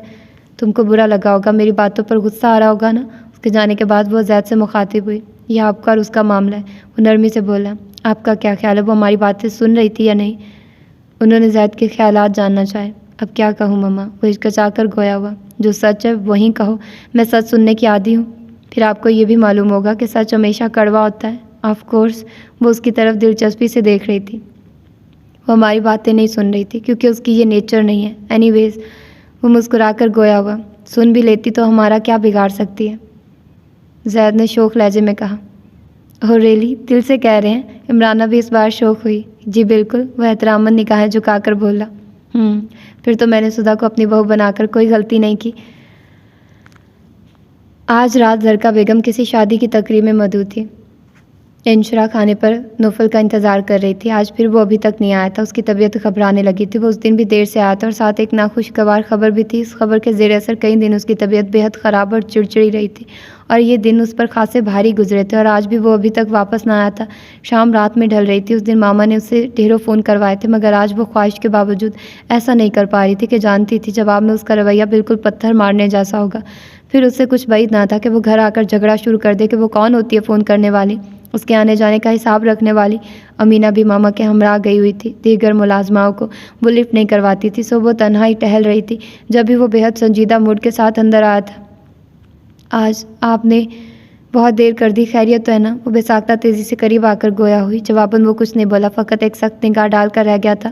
تم کو برا لگا ہوگا، میری باتوں پر غصہ آ رہا ہوگا نا؟ اس کے جانے کے بعد وہ زید سے مخاطب ہوئی۔ یہ آپ کا اور اس کا معاملہ ہے، وہ نرمی سے بولا۔ آپ کا کیا خیال ہے، وہ ہماری باتیں سن رہی تھی یا نہیں؟ انہوں نے زید کے خیالات جاننا چاہے۔ اب کیا کہوں مما، وہ ہچکچا کر گویا ہوا۔ جو سچ ہے وہیں کہو، میں سچ سننے کی عادی ہوں۔ پھر آپ کو یہ بھی معلوم ہوگا کہ سچ ہمیشہ کڑوا ہوتا ہے۔ آف کورس، وہ اس کی طرف دلچسپی سے دیکھ رہی تھی۔ وہ ہماری باتیں نہیں سن رہی تھی کیونکہ اس کی یہ نیچر نہیں ہے۔ اینی ویز، وہ مسکرا کر گویا ہوا، سن بھی لیتی تو ہمارا کیا بگاڑ سکتی ہے؟ زید نے شوخ لہجے میں کہا۔ اوہ ریلی، دل سے کہہ رہے ہیں؟ عمرانہ بھی اس بار شوق ہوئی۔ جی بالکل، وہ احتراماً نگاہیں جھکا کر بولا۔ پھر تو میں نے سدھا کو اپنی بہو بنا کر کوئی غلطی نہیں کی۔ آج رات زرکا بیگم کسی شادی کی تقریب میں مدعو تھی۔ انشرا کھانے پر نوفل کا انتظار کر رہی تھی۔ آج پھر وہ ابھی تک نہیں آیا تھا۔ اس کی طبیعت گھبرانے لگی تھی۔ وہ اس دن بھی دیر سے آیا تھا اور ساتھ ایک ناخوشگوار خبر بھی تھی۔ اس خبر کے زیر اثر کئی دن اس کی طبیعت بے حد خراب اور چڑچڑی رہی تھی اور یہ دن اس پر خاصے بھاری گزرے تھے اور آج بھی وہ ابھی تک واپس نہ آیا تھا۔ شام رات میں ڈھل رہی تھی۔ اس دن ماما نے اسے ڈھیروں فون کروائے تھے مگر آج وہ خواہش کے باوجود ایسا نہیں کر پا رہی تھی کہ جانتی تھی جواب میں اس کا رویہ بالکل پتھر مارنے جیسا ہوگا۔ پھر اس سے کچھ بعید نہ تھا کہ وہ گھر آ کر جھگڑا شروع کر دے کہ وہ کون ہوتی ہے فون کرنے والی، اس کے آنے جانے کا حساب رکھنے والی۔ امینہ بھی ماما کے ہمراہ گئی ہوئی تھی۔ دیگر ملازماؤں کو وہ لفٹ نہیں کرواتی تھی، سو وہ تنہا ہی ٹہل رہی تھی جب بھی وہ بے حد سنجیدہ موڈ کے ساتھ اندر آیا تھا۔ آج آپ نے بہت دیر کر دی، خیریت تو ہے نا؟ وہ بے ساختہ تیزی سے قریب آ کر گویا ہوئی۔ جواباً وہ کچھ نہیں بولا، فقط ایک سخت نگاہ ڈال کر رہ گیا تھا۔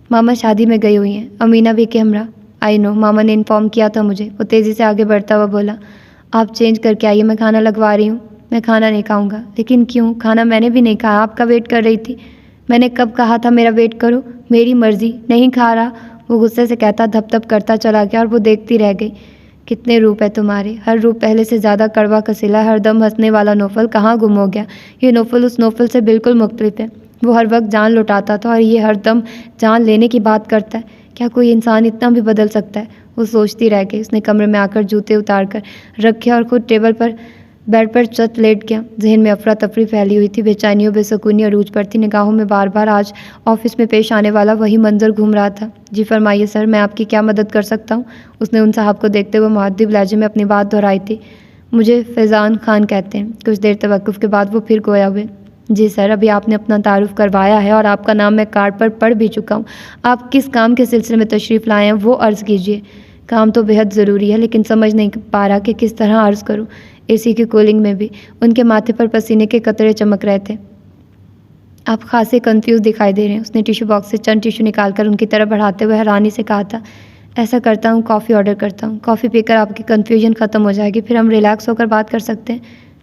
ماما شادی میں گئی ہوئی ہیں، امینہ بھی کے ہمراہ۔ آئی نو، ماما نے انفارم کیا تھا مجھے۔ وہ تیزی سے آگے بڑھتا ہوا بولا، آپ چینج کر کے آئیے، میں کھانا لگوا رہی ہوں۔ میں کھانا نہیں کھاؤں گا۔ لیکن کیوں؟ کھانا میں نے بھی نہیں کھایا، آپ کا ویٹ کر رہی تھی۔ میں نے کب کہا تھا میرا ویٹ کرو؟ میری مرضی، نہیں کھا رہا، وہ غصے سے کہتا دھپ دھپ کرتا چلا گیا اور وہ دیکھتی رہ گئی۔ کتنے روپ ہے تمہارے، ہر روپ پہلے سے زیادہ کڑوا کسیلا، ہر دم ہنسنے والا نوفل کہاں گم ہو گیا؟ یہ نوفل اس نوفل سے بالکل مختلف ہے۔ وہ ہر وقت جان لٹاتا تھا اور یہ ہر دم جان لینے کی بات کرتا ہے۔ کیا کوئی انسان اتنا بھی بدل سکتا ہے؟ وہ سوچتی رہ گئی۔ اس نے کمرے میں آ کر جوتے اتار کر رکھے اور خود ٹیبل پر بیڈ پر چت لیٹ گیا۔ ذہن میں افراتفری پھیلی ہوئی تھی، بے چینی و بے سکونی عروج پر تھی۔ نگاہوں میں بار بار آج آفس میں پیش آنے والا وہی منظر گھوم رہا تھا۔ جی فرمائیے سر، میں آپ کی کیا مدد کر سکتا ہوں؟ اس نے ان صاحب کو دیکھتے ہوئے مہذب لہجے میں اپنی بات دہرائی تھی۔ مجھے فیضان خان کہتے ہیں۔ کچھ دیر توقف کے بعد وہ پھر گویا ہوئے۔ جی سر، ابھی آپ نے اپنا تعارف کروایا ہے اور آپ کا نام میں کارڈ پر پڑھ بھی چکا ہوں۔ آپ کس کام کے سلسلے میں تشریف لائے ہیں وہ عرض کیجیے۔ کام تو بے حد ضروری ہے لیکن سمجھ نہیں پا رہا کہ کس طرح عرض کروں۔ اے سی کی کولنگ میں بھی ان کے ماتھے پر پسینے کے قطرے چمک رہے تھے۔ آپ خاصے کنفیوز دکھائی دے رہے ہیں۔ اس نے ٹیشو باکس سے چند ٹیشو نکال کر ان کی طرف بڑھاتے ہوئے حیرانی سے کہا تھا۔ ایسا کرتا ہوں، کافی آرڈر کرتا ہوں، کافی پی کر آپ کی کنفیوژن ختم ہو جائے گی، پھر ہم ریلیکس ہو کر بات کر سکتے ہیں۔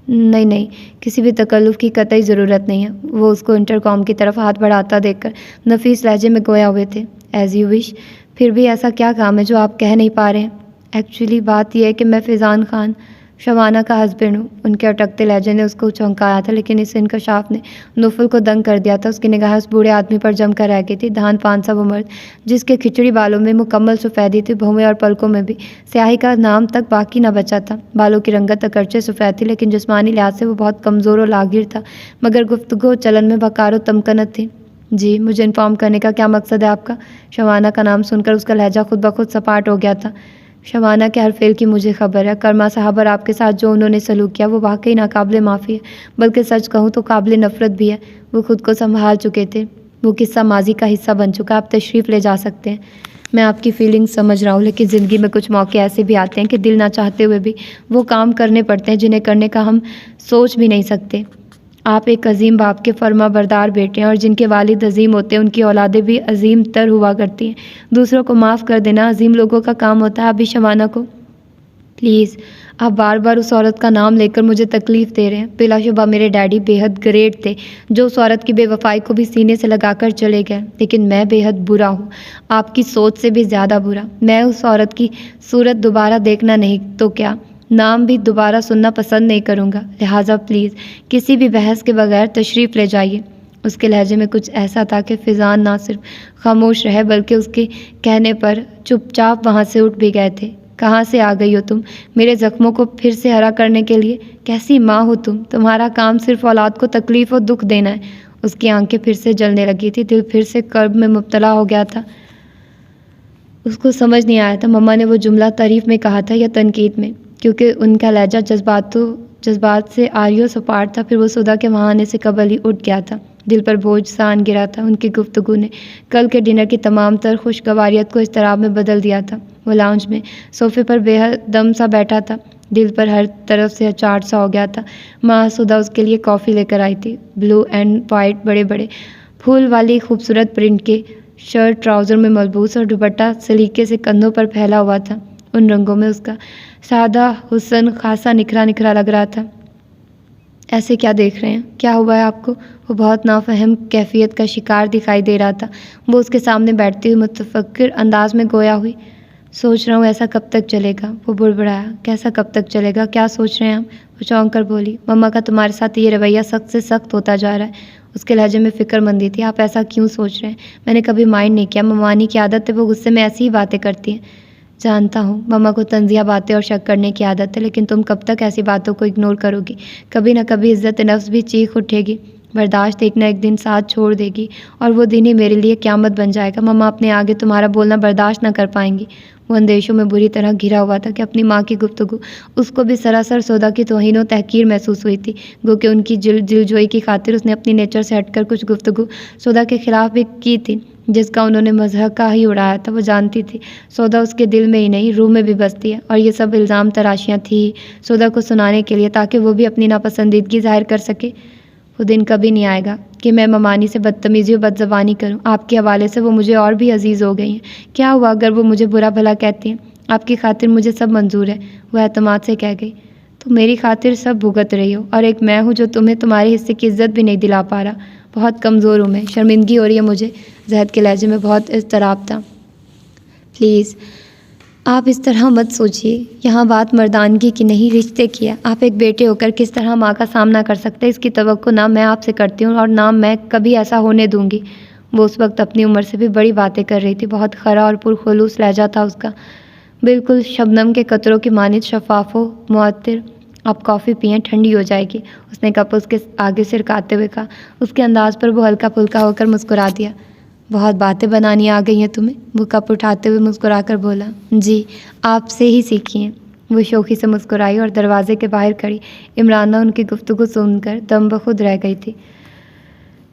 نہیں، کسی بھی تکلف کی قطعی ضرورت نہیں ہے۔ وہ اس کو انٹر کام کی طرف ہاتھ بڑھاتا دیکھ کر نفیس لہجے میں گویا ہوئے تھے۔ As you wish. پھر بھی ایسا کیا کام ہے جو آپ کہہ نہیں پا رہے ہیں؟ ایکچولی بات یہ ہے کہ میں فیضان خان شبانہ کا ہسبینڈ ہوں۔ ان کے اٹکتے لہجے نے اس کو چونکایا تھا لیکن اس انکشاف نے نوفل کو دنگ کر دیا تھا۔ اس کی نگاہ اس بوڑھے آدمی پر جم کر رہ گئی تھی۔ دھان پان سا وہ مرد جس کے کھچڑی بالوں میں مکمل سفیدی تھی، بھویں اور پلکوں میں بھی سیاہی کا نام تک باقی نہ بچا تھا۔ بالوں کی رنگت اگرچہ سفید تھی لیکن جسمانی لحاظ سے وہ بہت کمزور و لاغر تھا، مگر گفتگو چلن میں وقار و تمکنت تھی۔ جی، مجھے انفارم کرنے کا کیا مقصد ہے آپ کا؟ شبانہ کا نام سن کر اس کا لہجہ خود بخود سپاٹ ہو گیا تھا۔ شبانہ کے ہر فعل کی مجھے خبر ہے۔ کرما صاحب اور آپ کے ساتھ جو انہوں نے سلوک کیا وہ واقعی ناقابل معافی ہے، بلکہ سچ کہوں تو قابل نفرت بھی ہے۔ وہ خود کو سنبھال چکے تھے، وہ قصہ ماضی کا حصہ بن چکا۔ آپ تشریف لے جا سکتے ہیں۔ میں آپ کی فیلنگ سمجھ رہا ہوں لیکن زندگی میں کچھ موقع ایسے بھی آتے ہیں کہ دل نہ چاہتے ہوئے بھی وہ کام کرنے پڑتے ہیں جنہیں کرنے کا ہم سوچ بھی نہیں سکتے۔ آپ ایک عظیم باپ کے فرما بردار بیٹے ہیں اور جن کے والد عظیم ہوتے ہیں ان کی اولادیں بھی عظیم تر ہوا کرتی ہیں۔ دوسروں کو معاف کر دینا عظیم لوگوں کا کام ہوتا ہے۔ ابھی شبانہ کو پلیز، آپ بار بار اس عورت کا نام لے کر مجھے تکلیف دے رہے ہیں۔ بلا شبہ میرے ڈیڈی بے حد گریٹ تھے جو اس عورت کی بے وفائی کو بھی سینے سے لگا کر چلے گئے، لیکن میں بے حد برا ہوں، آپ کی سوچ سے بھی زیادہ برا۔ میں اس عورت کی صورت دوبارہ دیکھنا نہیں تو کیا نام بھی دوبارہ سننا پسند نہیں کروں گا، لہٰذا پلیز کسی بھی بحث کے بغیر تشریف لے جائیے۔ اس کے لہجے میں کچھ ایسا تھا کہ فیضان نہ صرف خاموش رہے بلکہ اس کے کہنے پر چپ چاپ وہاں سے اٹھ بھی گئے تھے۔ کہاں سے آ گئی ہو تم میرے زخموں کو پھر سے ہرا کرنے کے لیے؟ کیسی ماں ہو تم؟ تمہارا کام صرف اولاد کو تکلیف و دکھ دینا ہے۔ اس کی آنکھیں پھر سے جلنے لگی تھی، دل پھر سے کرب میں مبتلا ہو گیا تھا۔ اس کو سمجھ نہیں آیا تھا مما نے وہ جملہ تعریف میں کہا تھا یا تنقید میں، کیونکہ ان کا لہجہ جذبات سے آری و سپاٹ تھا۔ پھر وہ سدھا کے وہاں آنے سے قبل ہی اٹھ گیا تھا۔ دل پر بوجھ سا آن گرا تھا۔ ان کی گفتگو نے کل کے ڈنر کی تمام تر خوشگواریت کو اضطراب میں بدل دیا تھا۔ وہ لاؤنج میں صوفے پر بے حد دم سا بیٹھا تھا، دل پر ہر طرف سے اچاٹ سا ہو گیا تھا۔ ماں سدھا اس کے لیے کافی لے کر آئی تھی۔ بلو اینڈ وائٹ بڑے بڑے پھول والی خوبصورت پرنٹ کے شرٹ ٹراؤزر میں ملبوس اور دوپٹہ سلیقے سے کندھوں پر پھیلا ہوا تھا۔ ان رنگوں میں اس کا سادہ حسن خاصا نکھرا نکھرا لگ رہا تھا۔ ایسے کیا دیکھ رہے ہیں؟ کیا ہوا ہے آپ کو؟ وہ بہت نافہم کیفیت کا شکار دکھائی دے رہا تھا۔ وہ اس کے سامنے بیٹھتی ہوئی متفکر انداز میں گویا ہوئی۔ سوچ رہا ہوں ایسا کب تک چلے گا؟ وہ بڑبڑایا۔ کیسا کب تک چلے گا؟ کیا سوچ رہے ہیں آپ؟ وہ چونک کر بولی۔ مما کا تمہارے ساتھ یہ رویہ سخت سے سخت ہوتا جا رہا ہے۔ اس کے لہجے میں فکر مندی تھی۔ آپ ایسا کیوں سوچ رہے ہیں؟ میں نے کبھی مائنڈ نہیں کیا، ممانی کی عادت ہے، وہ غصے میں ایسی ہی باتیں کرتی ہیں۔ جانتا ہوں مما کو طنزیہ باتیں اور شک کرنے کی عادت ہے، لیکن تم کب تک ایسی باتوں کو اگنور کرو گی؟ کبھی نہ کبھی عزت نفس بھی چیخ اٹھے گی، برداشت ایک نہ ایک دن ساتھ چھوڑ دے گی، اور وہ دن ہی میرے لیے قیامت بن جائے گا۔ مما اپنے آگے تمہارا بولنا برداشت نہ کر پائیں گی۔ وہ اندیشوں میں بری طرح گھرا ہوا تھا کہ اپنی ماں کی گفتگو اس کو بھی سراسر سودا کی توہین و تحقیر محسوس ہوئی تھی، گو کہ ان کی دلجوئی کی خاطر اس نے اپنی نیچر سے ہٹ کر کچھ گفتگو سودا کے خلاف بھی کی تھی، جس کا انہوں نے مضحکہ ہی اڑایا تھا۔ وہ جانتی تھی سودا اس کے دل میں ہی نہیں، روح میں بھی بستی ہے، اور یہ سب الزام تراشیاں تھیں سودا کو سنانے کے لیے، تاکہ وہ بھی اپنی ناپسندیدگی ظاہر کر سکے۔ وہ دن کبھی نہیں آئے گا کہ میں ممانی سے بدتمیزی و بدزبانی کروں۔ آپ کے حوالے سے وہ مجھے اور بھی عزیز ہو گئی ہیں۔ کیا ہوا اگر وہ مجھے برا بھلا کہتی ہیں؟ آپ کی خاطر مجھے سب منظور ہے، وہ اعتماد سے کہہ گئی۔ تو میری خاطر سب بھگت رہی ہو، اور ایک میں ہوں جو تمہیں تمہارے حصے کی عزت بھی نہیں دلا پا رہا۔ بہت کمزور ہوں میں، شرمندگی ہو رہی ہے مجھے۔ زہد کے لہجے میں بہت اضطراب تھا۔ پلیز آپ اس طرح مت سوچیے، یہاں بات مردانگی کی نہیں، رشتے کی ہے۔ آپ ایک بیٹے ہو کر کس طرح ماں کا سامنا کر سکتے، اس کی توقع نہ میں آپ سے کرتی ہوں، اور نہ میں کبھی ایسا ہونے دوں گی۔ وہ اس وقت اپنی عمر سے بھی بڑی باتیں کر رہی تھی۔ بہت کھرا اور پرخلوص لہجہ تھا اس کا، بالکل شبنم کے قطروں کی مانند شفاف و معطر۔ آپ کافی پئیں، ٹھنڈی ہو جائے گی، اس نے کپ اس کے آگے سرکاتے ہوئے کہا۔ اس کے انداز پر وہ ہلکا پھلکا ہو کر مسکرا دیا۔ بہت باتیں بنانی آ گئی ہیں تمہیں، وہ کپ اٹھاتے ہوئے مسکرا کر بولا۔ جی آپ سے ہی سیکھی ہیں، وہ شوخی سے مسکرائی اور دروازے کے باہر کھڑی عمرانہ ان کی گفتگو سن کر دم بخود رہ گئی تھی۔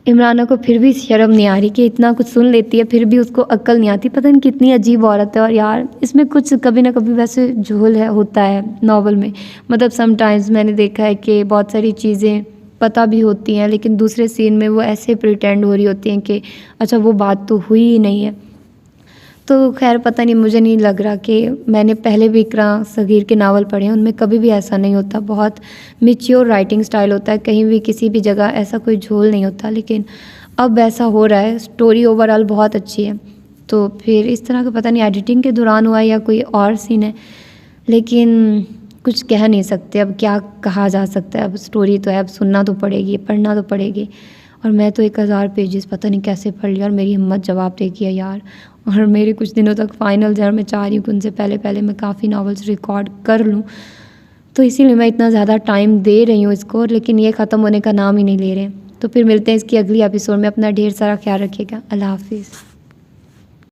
عمرانہ کو پھر بھی شرم نہیں آ رہی کہ اتنا کچھ سن لیتی ہے، پھر بھی اس کو عقل نہیں آتی۔ پتہ نہیں کتنی عجیب عورت ہے، اور یار اس میں کچھ کبھی نہ کبھی ویسے جھول ہے ہوتا ہے ناول میں۔ مطلب سم ٹائمز میں نے دیکھا ہے کہ بہت ساری چیزیں پتہ بھی ہوتی ہیں، لیکن دوسرے سین میں وہ ایسے پریٹینڈ ہو رہی ہوتی ہیں کہ اچھا وہ بات تو ہوئی ہی نہیں ہے۔ تو خیر پتہ نہیں، مجھے نہیں لگ رہا کہ میں نے پہلے بھی اقرا صغیر کے ناول پڑھے ہیں، ان میں کبھی بھی ایسا نہیں ہوتا۔ بہت میچیور رائٹنگ سٹائل ہوتا ہے، کہیں بھی کسی بھی جگہ ایسا کوئی جھول نہیں ہوتا، لیکن اب ایسا ہو رہا ہے۔ سٹوری اوور آل بہت اچھی ہے، تو پھر اس طرح کا پتہ نہیں ایڈیٹنگ کے دوران ہوا ہے یا کوئی اور سین ہے، لیکن کچھ کہہ نہیں سکتے، اب کیا کہا جا سکتا ہے۔ اب سٹوری تو ہے، اب سننا تو پڑے گی، پڑھنا تو پڑے گی، اور میں تو 1000 پیجز پتہ نہیں کیسے پڑھ لیا، اور میری ہمت جواب دے گیا یار۔ اور میرے کچھ دنوں تک فائنل ہے، میں چاہ رہی ہوں کہ ان سے پہلے میں کافی ناولز ریکارڈ کر لوں، تو اسی لیے میں اتنا زیادہ ٹائم دے رہی ہوں اس کو، لیکن یہ ختم ہونے کا نام ہی نہیں لے رہے۔ تو پھر ملتے ہیں اس کی اگلی ایپیسوڈ میں، اپنا ڈھیر سارا خیال رکھیے گا، اللہ حافظ۔